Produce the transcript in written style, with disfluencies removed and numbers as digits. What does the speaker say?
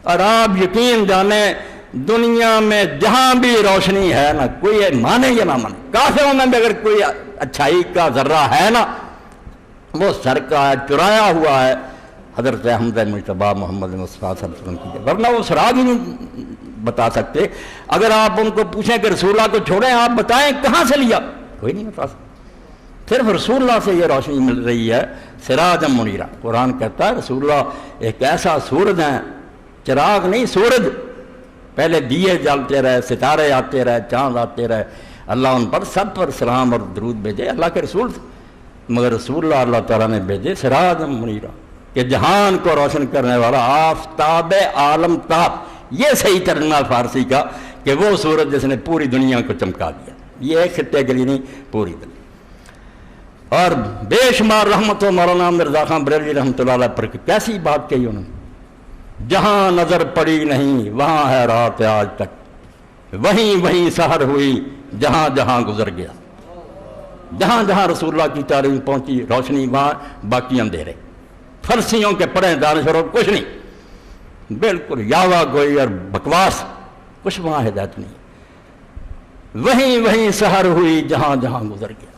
اور آپ یقین جانیں دنیا میں جہاں بھی روشنی ہے نا، کوئی مانے یا نہ مانے، کافروں میں بھی اگر کوئی اچھائی کا ذرہ ہے نا، وہ سر کا ہے، چرایا ہوا ہے حضرت احمد مجتبیٰ محمد مصطفیٰ صلی اللہ علیہ وسلم کی، ورنہ وہ سراغ ہی نہیں بتا سکتے۔ اگر آپ ان کو پوچھیں کہ رسول اللہ کو چھوڑیں، آپ بتائیں کہاں سے لیا، کوئی نہیں بتا سکتا۔ صرف رسول اللہ سے یہ روشنی مل رہی ہے، سراجا منیرا۔ قرآن کہتا ہے رسول اللہ ایک ایسا سورج ہے، چراغ نہیں سورج، پہلے دیے جلتے رہے، ستارے آتے رہے، چاند آتے رہے، اللہ ان پر سب پر سلام اور درود بھیجے، اللہ کے رسول تھے، مگر رسول اللہ اللہ تعالیٰ نے بھیجے سراجا منیرا، کہ جہان کو روشن کرنے والا، آفتاب عالم تاب، یہ صحیح ترجمہ فارسی کا، کہ وہ سورج جس نے پوری دنیا کو چمکا دیا، یہ ایک خطے کے لیے نہیں، پوری دنیا۔ اور بے شمار رحمت و مولانا مرزا خان بریلوی رحمۃ اللہ علیہ پر کیسی بات کہی انہوں نے، جہاں نظر پڑی نہیں وہاں ہے رات آج تک، وہیں وہیں سحر ہوئی جہاں جہاں گزر گیا۔ جہاں جہاں رسول اللہ کی تعلیم پہنچی روشنی، وہاں باقی اندھیرے، فرسیوں کے پڑھیں دانش اور کچھ نہیں، بالکل یاوا گوئی اور بکواس، کچھ وہاں ہدایت نہیں، وہیں وہیں سحر ہوئی جہاں جہاں گزر گیا۔